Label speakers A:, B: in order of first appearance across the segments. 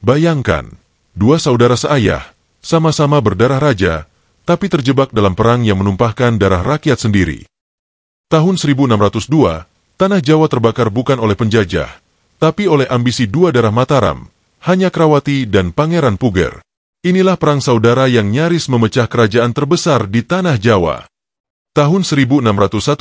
A: Bayangkan, dua saudara seayah, sama-sama berdarah raja, tapi terjebak dalam perang yang menumpahkan darah rakyat sendiri. Tahun 1602, tanah Jawa terbakar bukan oleh penjajah, tapi oleh ambisi dua darah Mataram, Hanyakrawati dan Pangeran Puger. Inilah perang saudara yang nyaris memecah kerajaan terbesar di tanah Jawa. Tahun 1601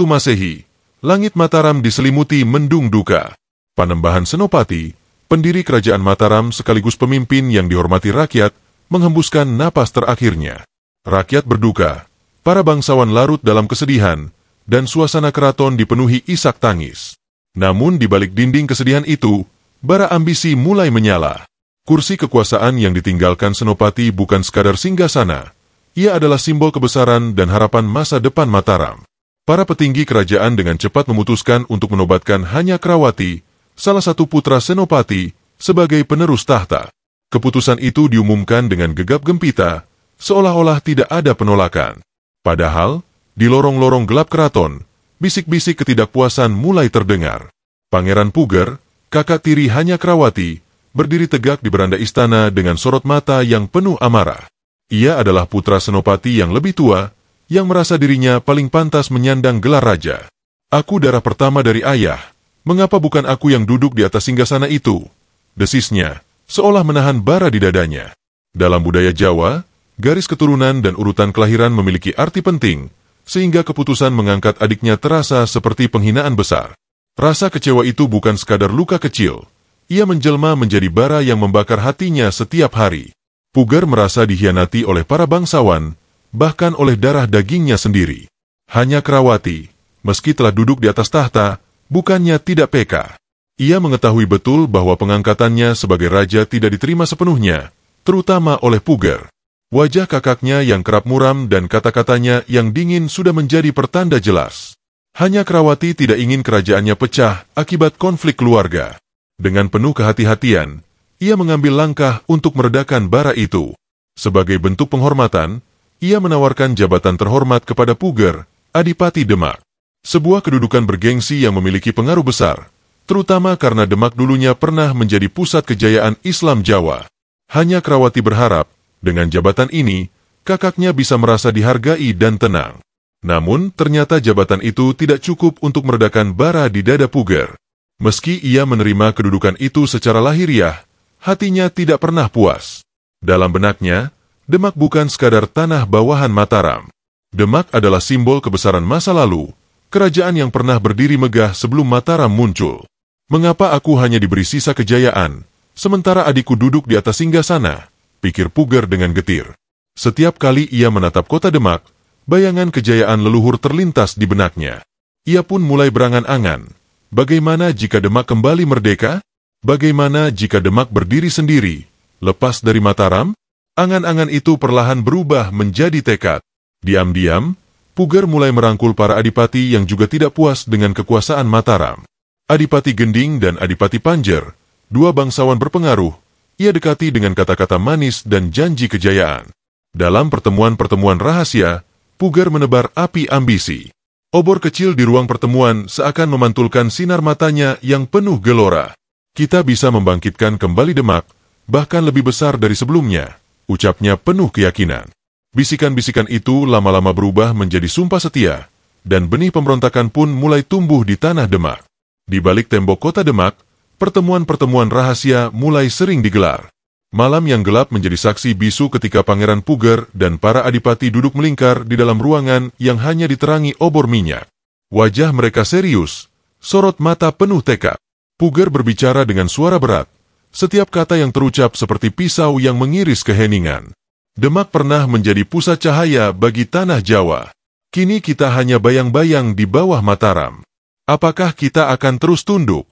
A: Masehi, langit Mataram diselimuti mendung duka. Panembahan Senopati, pendiri kerajaan Mataram sekaligus pemimpin yang dihormati rakyat, menghembuskan napas terakhirnya. Rakyat berduka, para bangsawan larut dalam kesedihan, dan suasana keraton dipenuhi isak tangis. Namun di balik dinding kesedihan itu, bara ambisi mulai menyala. Kursi kekuasaan yang ditinggalkan Senopati bukan sekadar singgasana. Ia adalah simbol kebesaran dan harapan masa depan Mataram. Para petinggi kerajaan dengan cepat memutuskan untuk menobatkan Hanyakrawati, salah satu putra Senopati, sebagai penerus tahta. Keputusan itu diumumkan dengan gegap gempita, seolah-olah tidak ada penolakan. Padahal, di lorong-lorong gelap keraton, bisik-bisik ketidakpuasan mulai terdengar. Pangeran Puger, kakak tiri Hanyakrawati, berdiri tegak di beranda istana dengan sorot mata yang penuh amarah. Ia adalah putra Senopati yang lebih tua, yang merasa dirinya paling pantas menyandang gelar raja. Aku darah pertama dari ayah, mengapa bukan aku yang duduk di atas singgasana itu? Desisnya, seolah menahan bara di dadanya. Dalam budaya Jawa, garis keturunan dan urutan kelahiran memiliki arti penting, sehingga keputusan mengangkat adiknya terasa seperti penghinaan besar. Rasa kecewa itu bukan sekadar luka kecil, ia menjelma menjadi bara yang membakar hatinya setiap hari. Puger merasa dikhianati oleh para bangsawan, bahkan oleh darah dagingnya sendiri. Hanyakrawati, meski telah duduk di atas tahta, bukannya tidak peka. Ia mengetahui betul bahwa pengangkatannya sebagai raja tidak diterima sepenuhnya, terutama oleh Puger. Wajah kakaknya yang kerap muram dan kata-katanya yang dingin sudah menjadi pertanda jelas. Hanyakrawati tidak ingin kerajaannya pecah akibat konflik keluarga. Dengan penuh kehati-hatian, ia mengambil langkah untuk meredakan bara itu. Sebagai bentuk penghormatan, ia menawarkan jabatan terhormat kepada Puger, Adipati Demak. Sebuah kedudukan bergengsi yang memiliki pengaruh besar, terutama karena Demak dulunya pernah menjadi pusat kejayaan Islam Jawa. Hanyakrawati berharap, dengan jabatan ini, kakaknya bisa merasa dihargai dan tenang. Namun, ternyata jabatan itu tidak cukup untuk meredakan bara di dada Puger. Meski ia menerima kedudukan itu secara lahiriah, hatinya tidak pernah puas. Dalam benaknya, Demak bukan sekadar tanah bawahan Mataram. Demak adalah simbol kebesaran masa lalu, kerajaan yang pernah berdiri megah sebelum Mataram muncul. Mengapa aku hanya diberi sisa kejayaan, sementara adikku duduk di atas singgasana? Pikir Puger dengan getir. Setiap kali ia menatap kota Demak, bayangan kejayaan leluhur terlintas di benaknya. Ia pun mulai berangan-angan. Bagaimana jika Demak kembali merdeka? Bagaimana jika Demak berdiri sendiri, lepas dari Mataram? Angan-angan itu perlahan berubah menjadi tekad. Diam-diam, Puger mulai merangkul para adipati yang juga tidak puas dengan kekuasaan Mataram. Adipati Gending dan Adipati Panjer, dua bangsawan berpengaruh, ia dekati dengan kata-kata manis dan janji kejayaan. Dalam pertemuan-pertemuan rahasia, Puger menebar api ambisi. Obor kecil di ruang pertemuan seakan memantulkan sinar matanya yang penuh gelora. Kita bisa membangkitkan kembali Demak, bahkan lebih besar dari sebelumnya, ucapnya penuh keyakinan. Bisikan-bisikan itu lama-lama berubah menjadi sumpah setia, dan benih pemberontakan pun mulai tumbuh di tanah Demak. Di balik tembok kota Demak, pertemuan-pertemuan rahasia mulai sering digelar. Malam yang gelap menjadi saksi bisu ketika Pangeran Puger dan para adipati duduk melingkar di dalam ruangan yang hanya diterangi obor minyak. Wajah mereka serius, sorot mata penuh tekad. Puger berbicara dengan suara berat, setiap kata yang terucap seperti pisau yang mengiris keheningan. Demak pernah menjadi pusat cahaya bagi tanah Jawa. Kini kita hanya bayang-bayang di bawah Mataram. Apakah kita akan terus tunduk?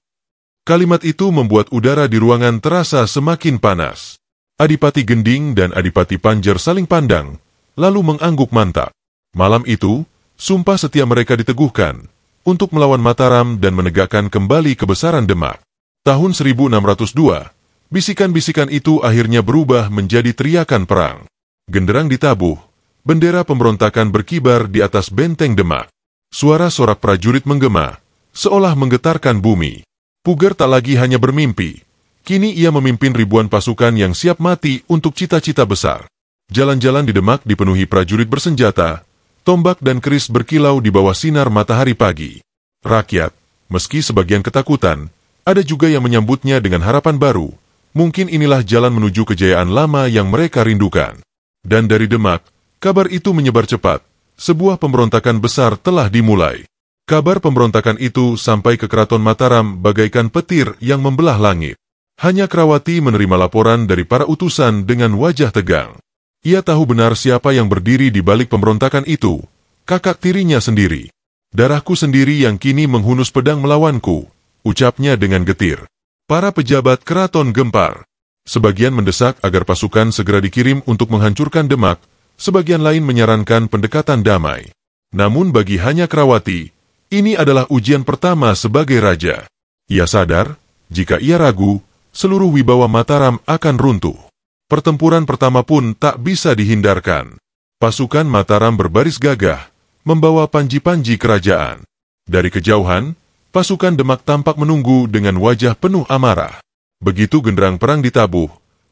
A: Kalimat itu membuat udara di ruangan terasa semakin panas. Adipati Gending dan Adipati Panjer saling pandang, lalu mengangguk mantap. Malam itu, sumpah setia mereka diteguhkan untuk melawan Mataram dan menegakkan kembali kebesaran Demak. Tahun 1602, bisikan-bisikan itu akhirnya berubah menjadi teriakan perang. Genderang ditabuh, bendera pemberontakan berkibar di atas benteng Demak. Suara sorak prajurit menggema, seolah menggetarkan bumi. Puger tak lagi hanya bermimpi. Kini ia memimpin ribuan pasukan yang siap mati untuk cita-cita besar. Jalan-jalan di Demak dipenuhi prajurit bersenjata, tombak dan keris berkilau di bawah sinar matahari pagi. Rakyat, meski sebagian ketakutan, ada juga yang menyambutnya dengan harapan baru. Mungkin inilah jalan menuju kejayaan lama yang mereka rindukan. Dan dari Demak, kabar itu menyebar cepat. Sebuah pemberontakan besar telah dimulai. Kabar pemberontakan itu sampai ke Keraton Mataram bagaikan petir yang membelah langit. Hanya Krawati menerima laporan dari para utusan dengan wajah tegang. Ia tahu benar siapa yang berdiri di balik pemberontakan itu, kakak tirinya sendiri. Darahku sendiri yang kini menghunus pedang melawanku, ucapnya dengan getir. Para pejabat keraton gempar. Sebagian mendesak agar pasukan segera dikirim untuk menghancurkan Demak, sebagian lain menyarankan pendekatan damai. Namun bagi hanya Krawati, ini adalah ujian pertama sebagai raja. Ia sadar, jika ia ragu, seluruh wibawa Mataram akan runtuh. Pertempuran pertama pun tak bisa dihindarkan. Pasukan Mataram berbaris gagah, membawa panji-panji kerajaan. Dari kejauhan, pasukan Demak tampak menunggu dengan wajah penuh amarah. Begitu genderang perang ditabuh,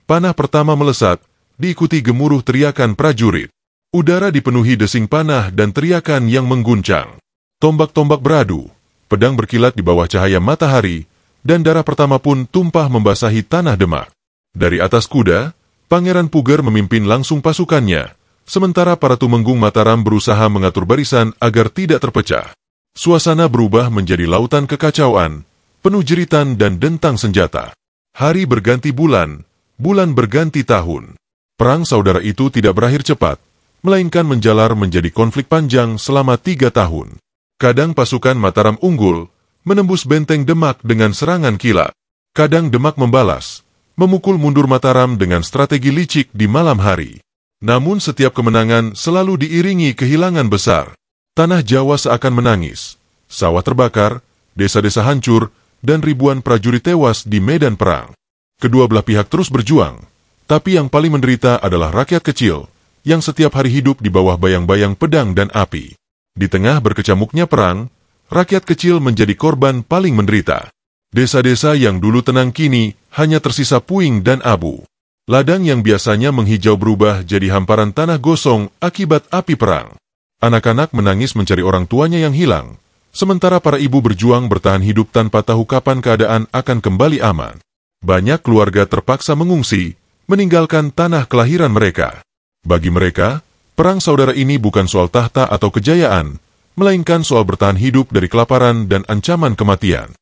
A: panah pertama melesat, diikuti gemuruh teriakan prajurit. Udara dipenuhi desing panah dan teriakan yang mengguncang. Tombak-tombak beradu, pedang berkilat di bawah cahaya matahari, dan darah pertama pun tumpah membasahi tanah Demak. Dari atas kuda, Pangeran Puger memimpin langsung pasukannya, sementara para tumenggung Mataram berusaha mengatur barisan agar tidak terpecah. Suasana berubah menjadi lautan kekacauan, penuh jeritan dan dentang senjata. Hari berganti bulan, bulan berganti tahun. Perang saudara itu tidak berakhir cepat, melainkan menjalar menjadi konflik panjang selama 3 tahun. Kadang pasukan Mataram unggul, menembus benteng Demak dengan serangan kilat. Kadang Demak membalas, memukul mundur Mataram dengan strategi licik di malam hari. Namun setiap kemenangan selalu diiringi kehilangan besar. Tanah Jawa seakan menangis, sawah terbakar, desa-desa hancur, dan ribuan prajurit tewas di medan perang. Kedua belah pihak terus berjuang, tapi yang paling menderita adalah rakyat kecil, yang setiap hari hidup di bawah bayang-bayang pedang dan api. Di tengah berkecamuknya perang, rakyat kecil menjadi korban paling menderita. Desa-desa yang dulu tenang kini hanya tersisa puing dan abu. Ladang yang biasanya menghijau berubah jadi hamparan tanah gosong akibat api perang. Anak-anak menangis mencari orang tuanya yang hilang, sementara para ibu berjuang bertahan hidup tanpa tahu kapan keadaan akan kembali aman. Banyak keluarga terpaksa mengungsi, meninggalkan tanah kelahiran mereka. Bagi mereka, perang saudara ini bukan soal tahta atau kejayaan, melainkan soal bertahan hidup dari kelaparan dan ancaman kematian.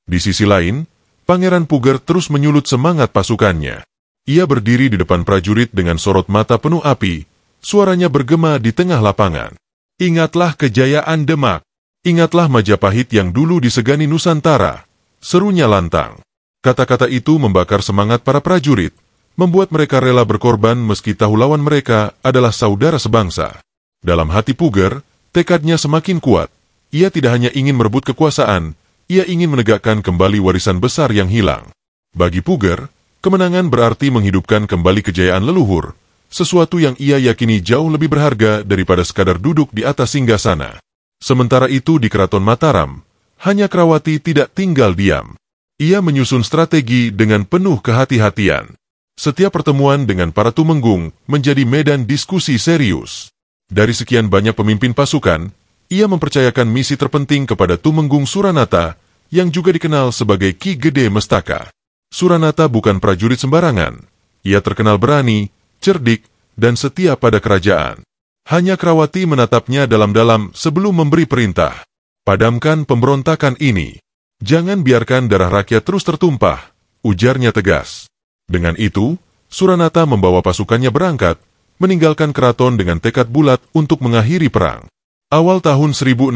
A: Di sisi lain, Pangeran Puger terus menyulut semangat pasukannya. Ia berdiri di depan prajurit dengan sorot mata penuh api, suaranya bergema di tengah lapangan. Ingatlah kejayaan Demak, ingatlah Majapahit yang dulu disegani Nusantara, serunya lantang. Kata-kata itu membakar semangat para prajurit, membuat mereka rela berkorban meski tahu lawan mereka adalah saudara sebangsa. Dalam hati Puger, tekadnya semakin kuat. Ia tidak hanya ingin merebut kekuasaan, ia ingin menegakkan kembali warisan besar yang hilang. Bagi Puger, kemenangan berarti menghidupkan kembali kejayaan leluhur, sesuatu yang ia yakini jauh lebih berharga daripada sekadar duduk di atas singgasana. Sementara itu di Keraton Mataram, hanya Krawati tidak tinggal diam. Ia menyusun strategi dengan penuh kehati-hatian. Setiap pertemuan dengan para tumenggung menjadi medan diskusi serius. Dari sekian banyak pemimpin pasukan, ia mempercayakan misi terpenting kepada Tumenggung Suranata, yang juga dikenal sebagai Ki Gede Mestaka. Suranata bukan prajurit sembarangan. Ia terkenal berani, cerdik, dan setia pada kerajaan. Hanya Krawati menatapnya dalam-dalam sebelum memberi perintah. Padamkan pemberontakan ini. Jangan biarkan darah rakyat terus tertumpah, ujarnya tegas. Dengan itu, Suranata membawa pasukannya berangkat, meninggalkan keraton dengan tekad bulat untuk mengakhiri perang. Awal tahun 1605,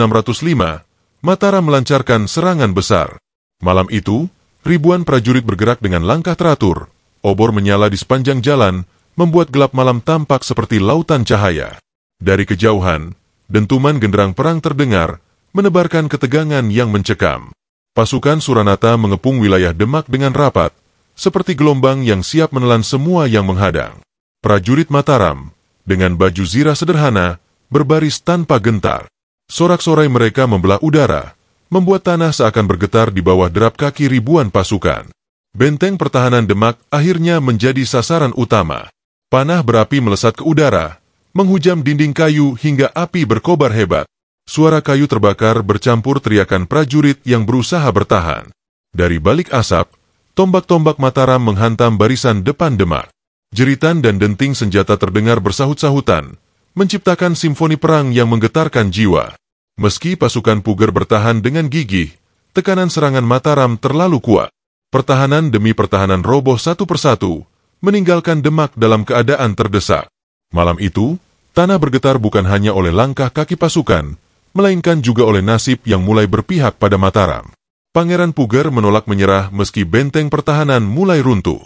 A: Mataram melancarkan serangan besar. Malam itu, ribuan prajurit bergerak dengan langkah teratur. Obor menyala di sepanjang jalan, membuat gelap malam tampak seperti lautan cahaya. Dari kejauhan, dentuman genderang perang terdengar, menebarkan ketegangan yang mencekam. Pasukan Suranata mengepung wilayah Demak dengan rapat, seperti gelombang yang siap menelan semua yang menghadang. Prajurit Mataram, dengan baju zirah sederhana, berbaris tanpa gentar. Sorak-sorai mereka membelah udara, membuat tanah seakan bergetar di bawah derap kaki ribuan pasukan. Benteng pertahanan Demak akhirnya menjadi sasaran utama. Panah berapi melesat ke udara, menghujam dinding kayu hingga api berkobar hebat. Suara kayu terbakar bercampur teriakan prajurit yang berusaha bertahan. Dari balik asap, tombak-tombak Mataram menghantam barisan depan Demak. Jeritan dan denting senjata terdengar bersahut-sahutan, menciptakan simfoni perang yang menggetarkan jiwa. Meski pasukan Puger bertahan dengan gigih, tekanan serangan Mataram terlalu kuat. Pertahanan demi pertahanan roboh satu persatu, meninggalkan Demak dalam keadaan terdesak. Malam itu, tanah bergetar bukan hanya oleh langkah kaki pasukan, melainkan juga oleh nasib yang mulai berpihak pada Mataram. Pangeran Puger menolak menyerah meski benteng pertahanan mulai runtuh.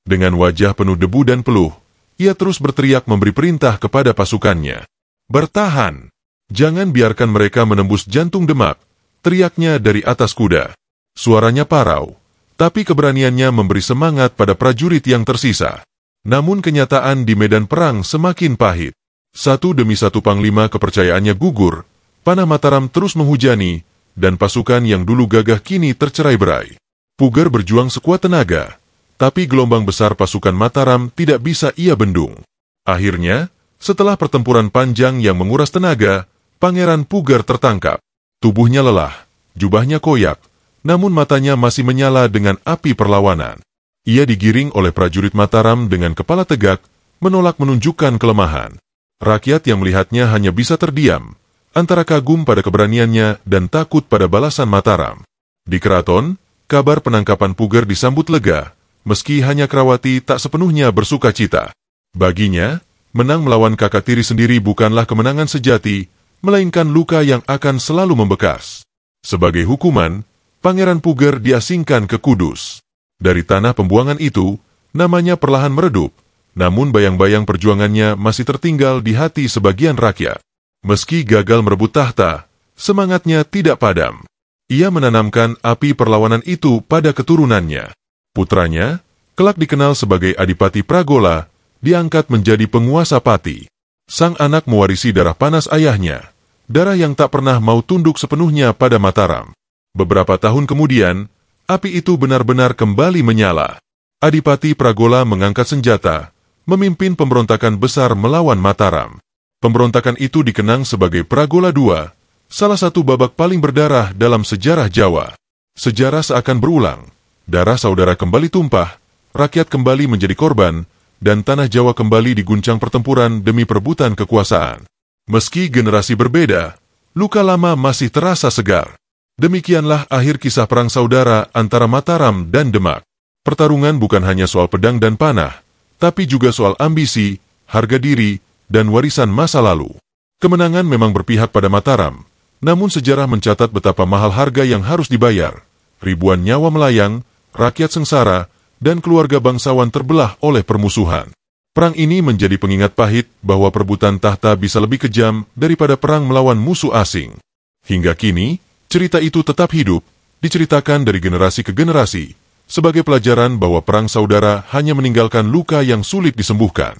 A: Dengan wajah penuh debu dan peluh, ia terus berteriak memberi perintah kepada pasukannya. "Bertahan! Jangan biarkan mereka menembus jantung Demak," teriaknya dari atas kuda. Suaranya parau, tapi keberaniannya memberi semangat pada prajurit yang tersisa. Namun kenyataan di medan perang semakin pahit. Satu demi satu panglima kepercayaannya gugur, panah Mataram terus menghujani, dan pasukan yang dulu gagah kini tercerai-berai. Puger berjuang sekuat tenaga, tapi gelombang besar pasukan Mataram tidak bisa ia bendung. Akhirnya, setelah pertempuran panjang yang menguras tenaga, Pangeran Puger tertangkap. Tubuhnya lelah, jubahnya koyak, namun matanya masih menyala dengan api perlawanan. Ia digiring oleh prajurit Mataram dengan kepala tegak, menolak menunjukkan kelemahan. Rakyat yang melihatnya hanya bisa terdiam, antara kagum pada keberaniannya dan takut pada balasan Mataram. Di keraton, kabar penangkapan Puger disambut lega, meski hanya Krawati tak sepenuhnya bersuka cita. Baginya, menang melawan kakak tiri sendiri bukanlah kemenangan sejati, melainkan luka yang akan selalu membekas. Sebagai hukuman, Pangeran Puger diasingkan ke Kudus. Dari tanah pembuangan itu, namanya perlahan meredup, namun bayang-bayang perjuangannya masih tertinggal di hati sebagian rakyat. Meski gagal merebut tahta, semangatnya tidak padam. Ia menanamkan api perlawanan itu pada keturunannya. Putranya, kelak dikenal sebagai Adipati Pragola, diangkat menjadi penguasa Pati. Sang anak mewarisi darah panas ayahnya, darah yang tak pernah mau tunduk sepenuhnya pada Mataram. Beberapa tahun kemudian, api itu benar-benar kembali menyala. Adipati Pragola mengangkat senjata, memimpin pemberontakan besar melawan Mataram. Pemberontakan itu dikenang sebagai Pragola II, salah satu babak paling berdarah dalam sejarah Jawa. Sejarah seakan berulang, darah saudara kembali tumpah, rakyat kembali menjadi korban, dan tanah Jawa kembali diguncang pertempuran demi perebutan kekuasaan. Meski generasi berbeda, luka lama masih terasa segar. Demikianlah akhir kisah perang saudara antara Mataram dan Demak. Pertarungan bukan hanya soal pedang dan panah, tapi juga soal ambisi, harga diri, dan warisan masa lalu. Kemenangan memang berpihak pada Mataram, namun sejarah mencatat betapa mahal harga yang harus dibayar. Ribuan nyawa melayang, rakyat sengsara, dan keluarga bangsawan terbelah oleh permusuhan. Perang ini menjadi pengingat pahit bahwa perebutan tahta bisa lebih kejam daripada perang melawan musuh asing. Hingga kini, cerita itu tetap hidup, diceritakan dari generasi ke generasi, sebagai pelajaran bahwa perang saudara hanya meninggalkan luka yang sulit disembuhkan.